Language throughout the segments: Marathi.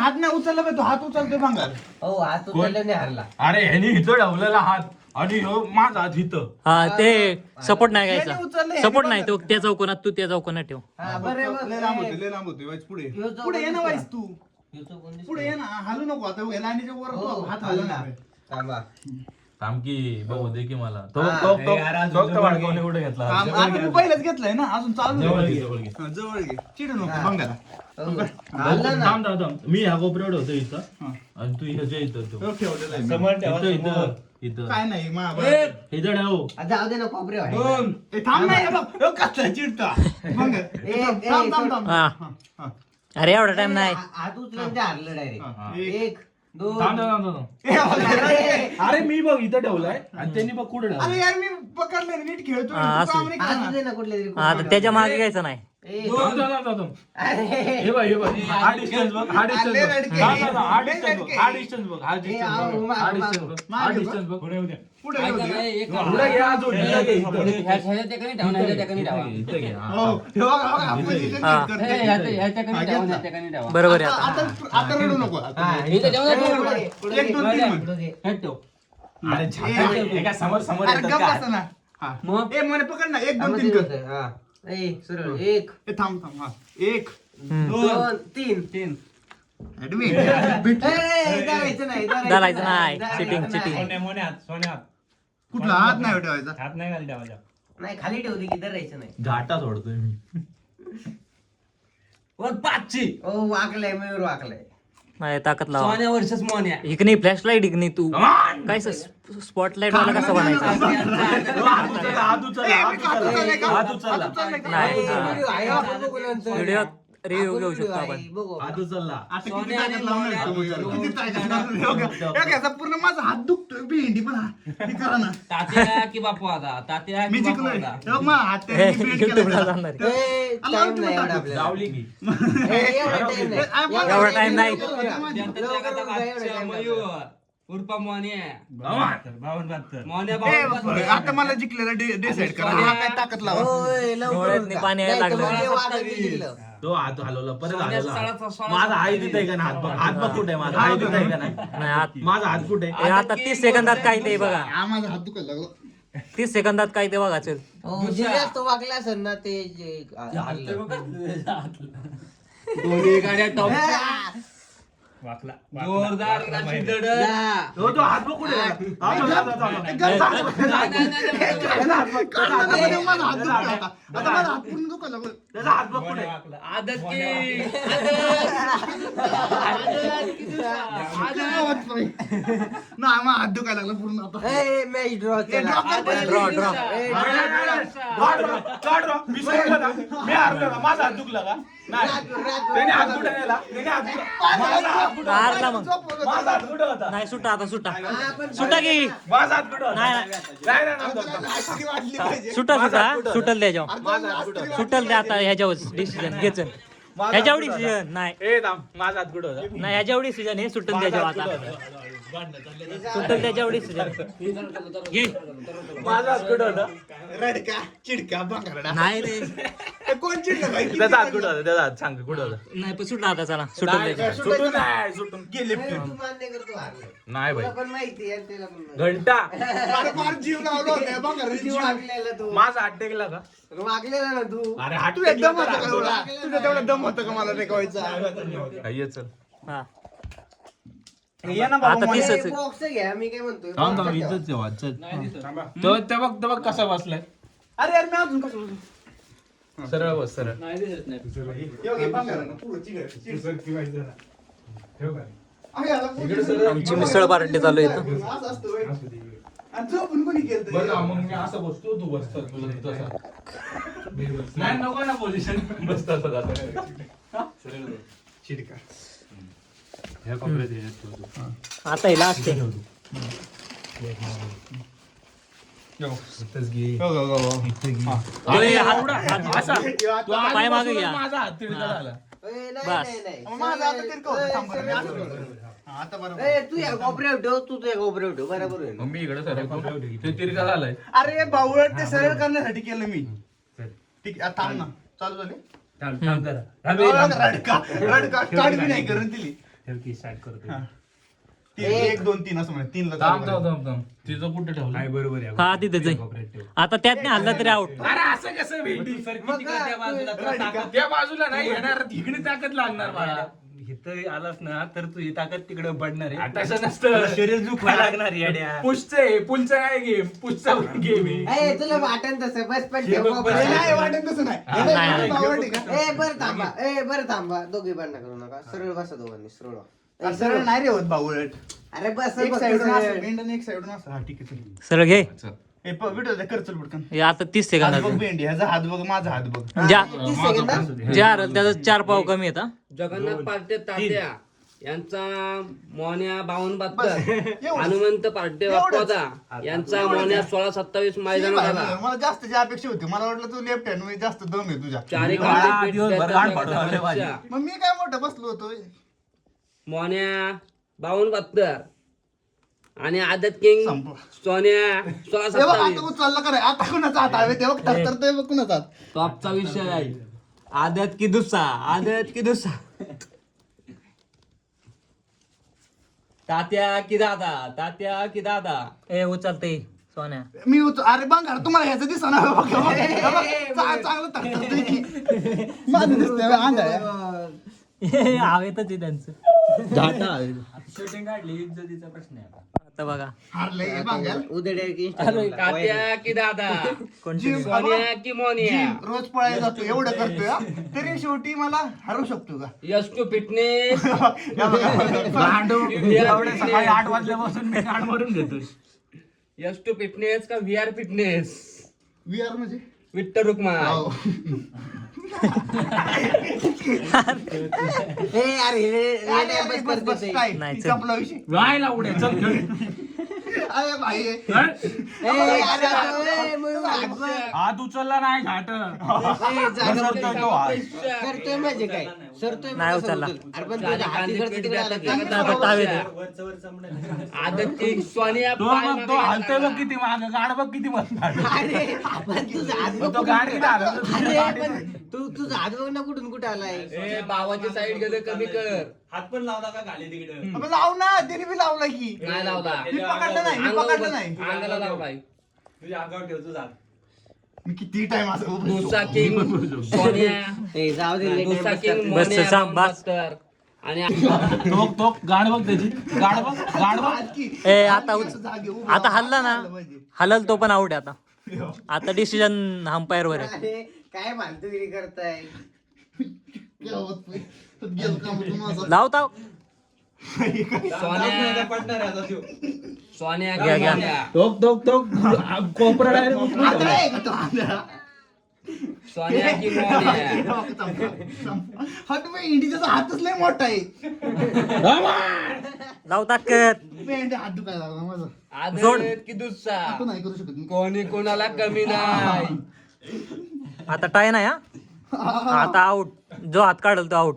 हात नाही उचलला पाहिजे, तो हात उचलतोय भांगार. हो हात उचलल्याने हारला. अरे ह्यानी इथं ठेवलेला हात आणि ह्यो माझा हात इथं. हा ते सपोर्ट नाही याने घ्यायचा, उचललंय, सपोर्ट याने नाही तो त्या चौकोनात, तू त्या चौकोनात ठेव. हा बरं लय लांब होते, लय लांब होते. वाईस पुढे पुढे ये ना वाईस तू. पुढे ये ना, हालू नको आता. लाईनीच्या वर हो, तू हात हालू नका. थांबा. थांब की बघू दे की मला. तो हा, तो हे यार, तो तो बाळगवणे कुठे घेतला? आता मी पहिलंच घेतलंय ना, अजून चालू जवळ आहे. घे, जवळ घे. हा, जवळ घे, चिडू नको हा. भांगारा. हो. हारलं ना. थांब थांब थांब. मी ह्या कोपऱ्यावर होतो इथं हा. आणि तू ह्याच्या इथं ठेव. तो ठेवलेला आहे मी. इथं इथं इथं काय नाही इथं ठेव. जाऊ दे ना कोपरे थांब नाही हे बघ, हे कसला चिडता भांगार. थांब थांब थांब. हा. हा, हा. अरे एवढा टाइम नाही. हात उचलून ते हारलं डायरेक्ट. हा. 1 2 थांब थांब थांब थांब. ए, अरे अरे मी बघ इथं ठेवलाय आणि त्यांनी बघ कुठे ठेवलं. अरे यार मी पकडले नीट खेळतो. हा, तू काम नाही हात करणार. दे ना कुठल्या तरी हा तर त्याच्या मागे घ्यायचं नाही. थांब, थांब, थांब, थांब, थांब. अरे हे बघ हे बघ हा डिस्टन्स बघ, हा डिस्टन्स लय बघ. रडके. थांब, थांब, थांब. हा लय डिस्टन्स बघ, रडके. हा डिस्टन्स बघ, हा डिस्टन्स आहो, बघ, मागं, हा डिस्टन्स बघ, हा मागं डिस्टन्स बघ. पुढे येऊ द्या. पुढे घे, अजून इथं घे, इथं. इथं घे, हा. हो, हे बघा, बघा, इथे. position हा. check करते. हा, घेतला. बरोबर आहे आता आता. आता रडू नको. हा, इथं ठेव ना, पुढे घे. 1 2 3 म्हण. पुढे घे. अरे झाका, एका समोर समोर अरे येतात गप्प काय? बसा ना. हा. मग? ए म्हणे पकड ना. 1 2 थांबा, 3 ते कर. होतंय. हा. ए, सरळ 1 ए थांब थांब. हा. 1 हम्म. 2 2 3 ऍडमिट. धरायचं नाही धरायचं नाही. Cheating cheating. कुठला हात नाही ठेवायचा. नाही खाली ठेवली की धरायचं नाही. घाटा सोडतोय मी. ओ वाकलाय मयूर वाकलाय. नाही ताकद लावा. वर्षच मोन्या इकनी फ्लॅश लाईट इकनी तू Come on! काय स्पॉटलाइट वाला कसं बनायचं. हात उचलला, हात उचलला, हात उचलला, हात उचलला. नाही व्हिडिओ आहे आपण बघू नंतर. व्हिडिओ रिव्ह्यू आपण घेऊ शकतो व्हिडिओ आपण. आहे, बघू. हात उचलला. आता किती ताकद लावणार आहे तुम्ही? किती ताकद लावणार आहे? हे घ्या, पूर्ण माझा हात दुखतोय भेंडी पण हे करा ना. तात्या की बापू आता तात्या मी की बापू जिंकलोय. आता हे बघ, माझा हात हे, त्यांनी bend केला YouTube ला त्याला. जाणार आहे. ए, आला time होता नाही मग एवढा ताकद. आपल्याला. लावली की. ए, एवढा time नाही. एवढा time नाही. लवकर उठा, एवढा time नाही. मयूर उर्फा मोन्या मोन्या ए, बाबा आता मला जिंकलेला डिसाइड करा. हा काय ताकद लावा. ओय, लवकर डोळ्यातनी उठा. पाणी यायला नाही तर लागलं. मग ते वादळ जिंकलं. तो हात हलवला परत सोन्याचा हलवला. सळाचा सोळा माझा हात तिथे आहे का ना हात बघ, हात बघ कुठे आहे माझा, हात तिथे आहे का नाही? नाही आत- माझा हात कुठे आहे? हे आता 30 सेकंदात काय ते बघा. हा, माझा हात दुखायला लागला. 30 सेकंदात काय ते बघा चल. हो, जे जास्त वाकला असेल ना ते जे हल्लं. दोन्ही गाड्या टॉप जोरदार अशी धडक. जा. तो हात बघ कुठे आहे? हा, बघ, हा, हा, हा. गरज आहे. नाही, नाही, नाही, नाही. काढा ना, माझा हात दुखतोय आता. आता माझा हात पूर्ण दुखायला लागला. त्याचा हात बघ कुठे आहे? आदत की नाही, माझा हात दुखायला लागला पूर्ण आता. ए, मॅच ड्रॉ चला. Draw draw. ए, काढ रा. मी सोडलं का? मी हारलो का? माझा हात दुखला का? नाही. त्याने हात कुठे नेला? त्याने हात कुठे? माझा हात कुठे? हारला मग. माझा हात कुठे होता? नाही सुटा आता सुटा. आपण सुटा की. माझा हात कुठे होता? नाही, नाही, नाही, नाही. लाजरी वाटली पाहिजे. सुटा सुटा सुटल द्याच्यावर. माझा हात कुठं? सुटल द्या आता ह्याच्यावर डिसिजन घे चल. ह्याच्यावर डिसिजन नाही ए थांब, माझा हात कुठे होता? नाही ह्याच्यावर डिसिजन हे सुटल द्याच्यावर आता. सुटल त्याच्यावर डिसिजन घे. माझा हात कुठे होता? रडका चिडका बांगरडा. नाही रे हे कोण चिडलं बाई? किती त्याचा हात कुठे होता? त्याचा हात सांग कुठे होता? नाही पण सुटला आता चला सुटल नाही, द्याच्यावर. सुटून नाही, सुटून गेले तू मान्य करतो हारलं. नाही तुला भाई पण माहिती आहे त्याला पण माहिती. घंटा अरे फार जीव लावला होता बांगरडा किती वाकलेला तू माझा हात टेकला का? वाकलेला ना तू. अरे हात तुझा दम होता का एवढा? तुझा तेवढा दम होता का मला टेकवायचा? ये चल. हा ये ना बाबा आता मला. 30 ए, बॉक्स घ्या मी काय म्हणतोय थांब थांब बॉक्स घ्या. इथंच ठेवा चल. तो ते बघ कसा बसलाय. अरे यार मी अजून कसं बसू? सरळ बस सरळ. हे घे बांगरडा. पुढं चिड. आहे आता पुढं. आमची मिसळ पार्टी चालू आहे इथं. असं असतं होय. आणि झोपून कोणी केलं बरं मग मी असं बसतो, तू बस तुला तसा. नाही नको ना पोझिशन बस तसं चिडका. ह्या कपड्यात ह्याच्यात ठेव तू. आता हिला असते इथंच घे. हो, हो, हो, हो. इथं घे. अरे, हात- एवढा हात असा. तू आज पाय मागे बसून घ्या. माझा हात तिरका झाला. ए, नाही, बस. नाही, नाही. मग माझं आता तिरकं होतं. ए, थांब बरं, मी असं सरळ. करतो. हा, आता बरोबर. ए, तू या कोपऱ्यावर ठेव तू तुझ्या कोपऱ्यावर ठेव बरोबर होईल. मग मी इकडे सरकतो. ते तिरका झालाय. अरे बावळट ते सरळ करण्यासाठी केलं मी. ठीक आहे, थांब ना. चालू झाले? रडका रडका स्टार्ट बी नाही करून दिली. स्टार्ट करतो हा. 1 2 3 असं म्हणा 3 ला चालू करायचं. तिचं कुठं ठेवलं बरोबर आहे हा तिथेच आहे. आता त्यात नाही हल्ला तरी आउट. अरे असं कसं भेटी त्या बाजूला नाही येणार इकडे ताकद लागणार मला इथं आलास ना तर तू ही ताकद तिकडे पडणार आहे. तसं नसतं शरीर दुखायला लागणार येड्या. पुढचं काय गेम पुढचा गेम आहे ए तुला वाटन तसं बस पण हे ठेव बघ, बाबा. बस. नाही वाटत तसं नाही. हा, हे नाही. तुला आवडते का? बरं थांबा दोघे भांडण करू नका सरळ बसा दोघांनी सरळ सरळ नाही रे होत भाऊ उलट. अरे बस एक बस, साइडून सरळ. असं भेंड आणि एक साइडून असं. हा ठीक आहे चल. सरळ घे. हे व्हिडिओ कर चल पटकन. हे आता 30 हात बघ सेकंदाचं. भेंडी ह्याचा हात बघ माझा हात बघ. ज्या 30 सेकंद ज्या हरल त्याचा 4 पाव कमी येतात. जगन्नाथ पार्टे तात्या यांचा मोन्या 52-72, बस, एवढंच. हनुमंत पार्टे एवढंच. बाप्पादा यांचा मोन्या 16-27 मैदानात आला. मला जास्तची अपेक्षा होती. मला वाटलं तू लेफ्ट हँड मध्ये जास्त दम आहे तुझ्या. चारी हा, काठी दिवसभर पेटत्या गाठ फाडून आले माझे. जगाच्या मग मी काय मोठं बसलो होतो. मोन्या 52-72 आणि आदत किंग संपला. सोन्या ते बघ आता 16-27. उचलला का रे? आता कुणाचा हात आहे ते बघ तर बघ कुणाचा हात. टॉपचा विषय आहे आदत की दुसरा आदत की दुसरा तात्या की दादा तात्या की दादा ए उचलते सोन्या. मी अरे बंगार तुम्हाला ह्याचं दिसा ना बघ, बघ, बघ. चांगलं तरतरतोय की. माझं दिसतंय आंधळ्या. हवेतच आहे त्यांचं. शूटिंग काढली इज्जतीचा प्रश्न आहे आता. आता बघा हारलंय हे बंगार. तात्या की दादा कंटिन्यू. सोन्या की मोन्या जिम रोज पळायला जातो एवढं करतोय हा. तरी शेवटी मला हरू शकतो का? यस टू फिटनेस या बघा. एवढे सकाळी 8 वाजल्यापासून मी गाड मारून घेतोय यस टू फिटनेस का व्हीआर फिटनेस VR म्हणजे विठ्ठल रुक्मा हो. अरे बस बस काय नाही, चल. संपला विषय. व्हायला उड्या चल खेळ. अरे भाई हात उचलला नाही घाट करतोय म्हणजे काय सरतोय नाही उचलला. अरे पण तुझ्या हातीकडचं तिकडे आलं का? आता तावे दे. वरचं चमडं. आदत किंग सोन्या तो मग तो हलतोय बघ किती माग गाड बघ किती मस्त अरे पण तुझा हात बघ तो गाड किती हलत अरे पण तू तुझा हात बघ ना कुठून कुठे आलाय ए बाबाची साईड गेले कमी कर हात पण लावला का घाले तिकडे. लाव ना त्याने बी लावला की नाही लावला मी पकडलं नाही मी पकडलं नाही अंगाला लावलाय तुझ्या अंगावर ठेव तुझा हात. मी किती टाइम असं उभं असतो. दुसा किंग सोन्या ए, जाऊ दे दुसा किंग बस, मोन्या सांग, बस. 52 आणि तो गाड बघ त्याची गाड बघ गाड बघ आज की- ए आता जागी उभं आता हल्ला ना राहायला पाहिजे. हलल तो पण आउट आहे आता. आता डिसिजन अंपायर वर आहे. अरे काय भालतुगिरी करताय गावात पण गेलं का मग माझं? लावता सोन्या पडणार आहे आता त्यो. सोन्या घ्या, की घ्या. मोन्या तो कोपरा डायरेक्ट आंधळा आहे का तो आंधळा? सोन्या की मोन्या हा तुम्ही इंडियाचा हातच लय मोठा आहे. लावता कत. पेंड हात दुखायला लागला माझा. जोड. आदत की दुसरा आता नाही करू शकत मी. कोणी कोणाला कमी नाही आता टाय नाही हा. आता आउट जो हात काढल तो आउट.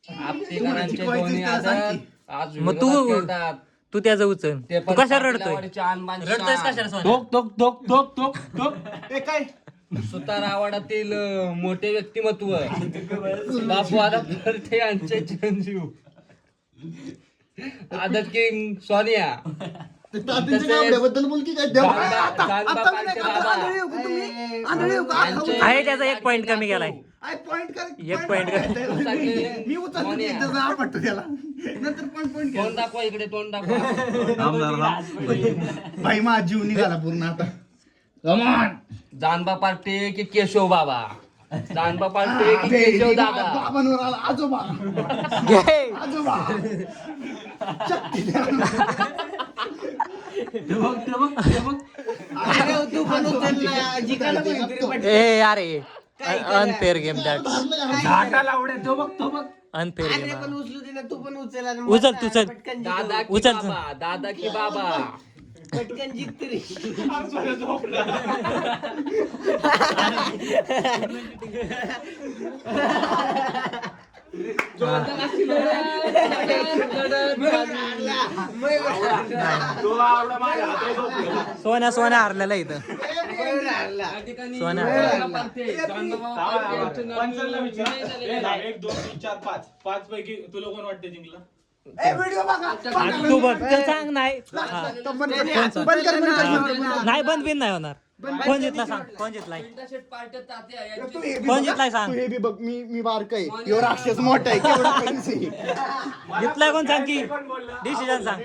आपटेकरांचे शिकवायचं दोन्ही त्याला सांग आदत की. आज मग तू विरोधात खेळतात. तू त्याचं उचल. ते तू पण कशाला रडतोय? पाटीलावाडीचे आणबान रडतोयस शान. कशाला सोन्या? तो ए काय सुतारावाडातील मोठे व्यक्तिमत्व बापू आदत करते यांचे चिरंजीव आदत किंग सोनिया ते तात्यांच्या गाबड्याबद्दल बोल की काय देवा. जाणबा- आता जाणबा आता मी नाही पालखी का दादा. आंधळी येऊ का तुम्ही? आंधळी येऊ का? यांचे- आहे त्याचा 1 पॉइंट कमी गेलाय. आय पॉइंट कर एक point कर. मी उचलतो कोणी आहे? त्याचा आपटतो त्याला नंतर पॉइंट तोंड केलं. दाखवा इकडे तोंड दाखवा भाई माझा जीव निघाला पूर्ण आता. जानबा पार्टे की केशव बाबा जानबा पार्टे की केशव दादा बाबांवर आला आजोबा घे. आजोबा शक्ती द्या. अरे तू पण उचलला जिंकायला कोणीतरी पटकन. ए अरे अनफेअर गेम दॅट. घाटाला उड्या तो बघ अनफेअर अरे गेम. पण उचलू दे ना तू पण उचल आणि उचल, मग तू चल. पटकन दादा जिंकू. की उचल. बाबा दादा की बाबा पटकन जिंक तरी सोन्या सोन्या हारलेला इथं. मयूर हारला. सोन्या पंचांना विचार. 1 2 3 4 5 5 पैकी तुला कोण वाटतं जिंकलं? व्हिडिओ बघा आता तू बघ तर सांग नाही हा. बंद कर. नाही बंद बिन नाही होणार कोण जितला सांग कोण जितलाय कोण जितलाय सांग हे बी बघ मी बारक आहे ह्यो राक्षस मोठा आहे केवढा पैसे. जितलाय कोण सांग की डिसिजन सांग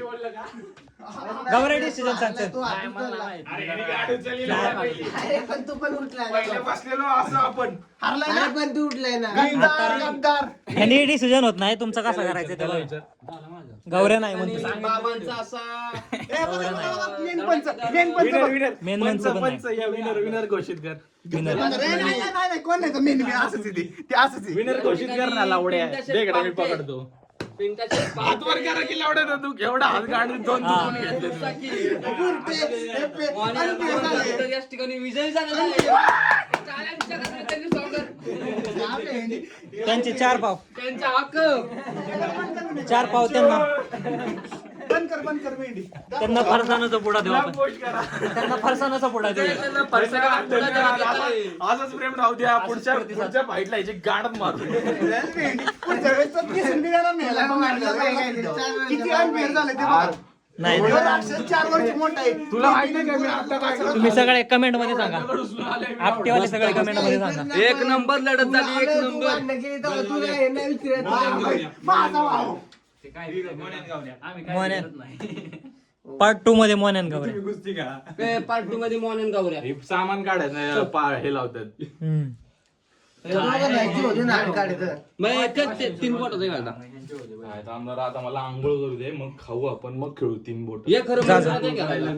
गौरे डिसिजन सांग चल. अरे ह्याने गाडी उचलली ना पहिली. अरे पण तू पण उठला पहिले ना. बसलेलो असं आपण. हारलाय अरे ना पण तू उठलाय ना. गद्दार. ह्यानी डिसिजन होत नाही तुमचं कसं करायचं ते बघा. गौऱ्या नाही म्हणते बाबांचा असा मेन पंच बघ. मेन मनचं पण नाही. विनर घोषित कर. नाही कोण नाही मेन मी असंच आहे ते असंच आहे. विनर घोषित कर ना लावड्या. दे इकडे मी पकडतो. हात वर करा की लावड्या ना तू एवढा हात काढून 2 तुकडून घेतले तू. या ठिकाणी विजयी झालेला आहे. त्यांनी स्वागत. त्यांचे 4 पाव त्यांचा हक्क 4 पाव त्यांना बंद कर मेंढी. त्यांना फरसाणाचा पुडा देऊ आपण पोस्ट करा. त्यांना फरसाणाचा पुडा देऊ असंच प्रेम राहू द्या. पुढच्या फाईटला याची गाडत मारू. पुढच्या वेळेस तर दिसून बी येणार नाही. याला मग किती अनफेअर झालं ते बघा. नाही ह्यो राक्षस 4 वर्ष मोठा आहे. तुला माहिती आहे का मी आता काय करतो? तुम्ही सगळे कमेंट मध्ये सांगा आपटेवाले सगळे कमेंट मध्ये सांगा 1 नंबर लढत झाली 1 नंबर. माझा भाऊ. मोन्यान पार्ट 2 मध्ये मोन्यान गौऱ्या. कुस्ती का? पार्ट 2 मध्ये मॉर्निंग गावऱ्या. हे सामान काढायचं हे लावतात. मग 3 बोट घालता. आता मला आंघोळ करू दे मग खाऊ आपण मग खेळू 3 बोट. हे खरं जा, म्हणजे जा. आता घालायला.